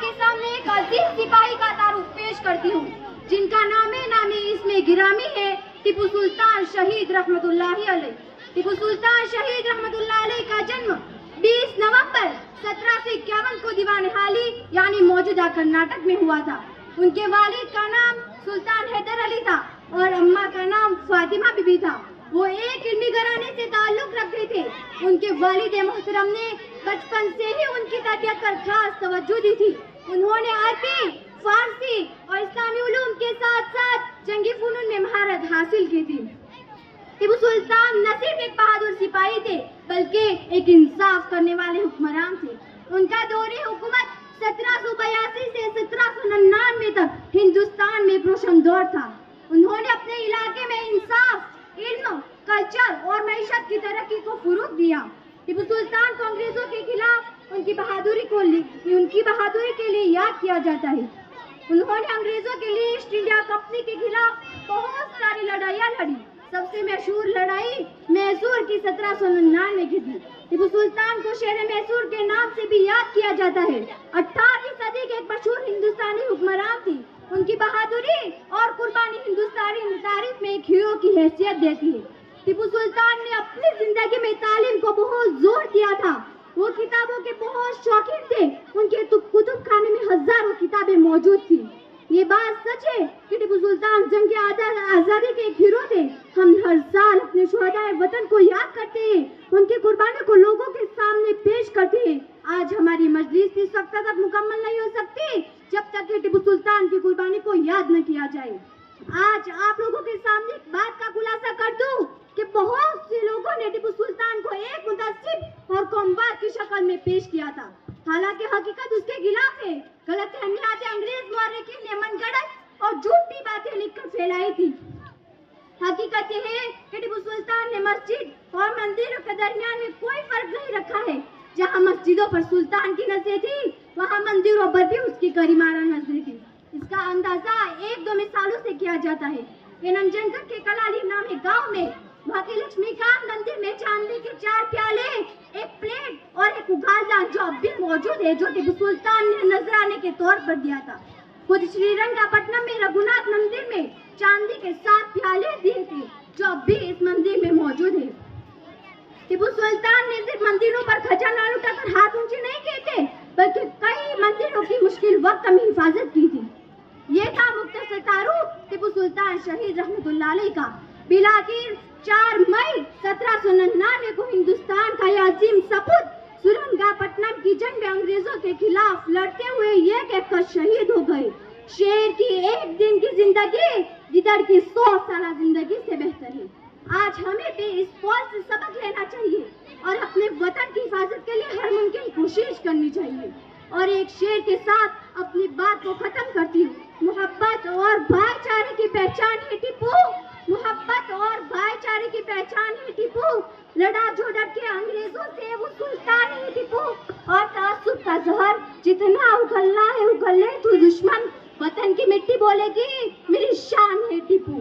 کے سامنے ایک عظیم سپاہی کا تعارف پیش کرتی ہوں جن کا نام اس میں گرامی ہے ٹیپو سلطان شہید رحمت اللہ علیہ۔ ٹیپو سلطان شہید رحمت اللہ علیہ کا جنم 20 نومبر 1751 کو دیوان حالی یعنی موجودہ کرناٹک میں ہوا تھا۔ ان کے والد کا نام سلطان حیدر علی تھا اور اماں کا نام فاطمہ بی بی تھا۔ وہ ایک علمی گھرانے سے تعلق رکھتے تھے۔ ان کے والد محترم نے بچپن سے ہی ان کی تربیت پر خاص توجہ دی تھی۔ انہوں نے عربی، فارسی اور اسلامی علوم کے ساتھ ساتھ جنگی فنون میں مہارت حاصل کی تھی۔ ٹیپو سلطان نہ صرف ایک بہادر سپاہی تھے بلکہ ایک انصاف کرنے والے حکمران تھے۔ ان کا دور حکومت 1782 سے 1799 تک ہندوستان میں پرشن دور تھا۔ انہوں نے اپنے علاقے میں انصاف، علم، کلچر اور معیشت کی ترقی کو فروغ دیا۔ ٹیپو سلطان کو انگریزوں کے خلاف ان کی بہادری کے لیے یاد کیا جاتا ہے۔ انہوں نے انگریزوں کے لیے ایسٹ انڈیا کمپنی کے خلاف بہت ساری لڑائیاں لڑی۔ سب سے مشہور لڑائی میسور کی 1799 کی تھی۔ ٹیپو سلطان کو شہر میسور کے نام سے بھی یاد کیا جاتا ہے۔ 18ویں صدی کے ایک مشہور ہندوستانی حکمران تھی۔ ان کی بہادری اور قربانی ہندوستانی تاریخ میں ایک ہیرو کی حیثیت دیتی ہے۔ ٹیپو سلطان نے اپنی زندگی میں تعلیم کو بہت زور دیا تھا۔ وہ کتابوں کے بہت شوقین تھے۔ ان کے کتب خانے میں ہزاروں کتابیں موجود تھیں۔ یہ بات سچ ہے کہ ٹیپو سلطان جنگ آزادی کے ایک ہیرو تھے۔ ہم ہر سال اپنے شہدائے وطن کو یاد کرتے ہیں، ان کی قربانی کو لوگوں کے سامنے پیش کرتے ہیں۔ آج ہماری مجلس اس وقت تک مکمل نہیں ہو سکتی جب تک کہ ٹیپو سلطان کی قربانی کو یاد نہ کیا جائے۔ آج آپ لوگوں کے سامنے ایک بات کا خلاصہ کر دوں کہ بہت سے لوگوں نے ٹیپو سلطان کو ایک متعصب اور قومواد کی شکل میں پیش کیا تھا، حالانکہ حقیقت اس کے خلاف ہے۔ غلط فہمیات انگریز مورخین نے من گھڑت اور جھوٹی باتیں لکھ کر پھیلائی تھی۔ حقیقت یہ ہے کہ ٹیپو سلطان نے مسجد اور مندروں کے درمیان میں کوئی فرق نہیں رکھا ہے۔ جہاں مسجدوں پر سلطان کی نظریں تھی وہاں مندروں پر بھی اس کی کریمانہ نظریں تھی۔ اس کا اندازہ ایک دو مثالوں سے کیا جاتا ہے کہ ننجنگڑ کے کلالی نام ایک گاؤں میں بھاگی لکشمی کانت مندر میں چاندی کے 4 پیالے، ایک پلیٹ اور ایک اگالنا جو اب بھی موجود ہے، جو ٹیپو سلطان نے نذرانے کے طور پر دیا تھا۔ خود شری رنگا پٹنم میں رگھوناتھ مندر میں چاندی کے 7 پیالے دیے تھے جو اب بھی اس مندر میں موجود ہے۔ ٹیپو سلطان نے صرف مندروں پر خزانہ لوٹا کر ہاتھ اونچے نہیں کیے تھے بلکہ کئی مندروں کی مشکل وقت میں حفاظت کی تھی۔ یہ تھا مختصر تعارف ٹیپو سلطان شہید رحمت اللہ علیہ کا۔ بالآخر 4 مئی 1799 کو ہندوستان کا یہ عظیم سپوت سرنگا پٹنم کی جنگ میں انگریزوں کے خلاف لڑتے ہوئے ایک ایک کر شہید ہو گئے۔ شیر کی ایک دن کی زندگی گدڑ کی 100 سالہ زندگی سے بہتر ہے۔ آج ہمیں بھی اس فوج سے سبق لینا چاہیے اور اپنے وطن کی حفاظت کے لیے ہر ممکن کوشش کرنی چاہیے۔ اور ایک شعر کے ساتھ اپنی بات کو ختم کرتی ہوں۔ محبت اور بھائی چارے کی پہچان ہے ٹیپو، محبت اور بھائی چارے کی پہچان ہے ٹیپو، لڑا جو ڈٹ کے انگریزوں سے وہ سلطان ہے ٹیپو، اور تعصب کا زہر جتنا اگلنا ہے اگل لے تو دشمن، وطن کی مٹی بولے گی میری شان ہے ٹیپو۔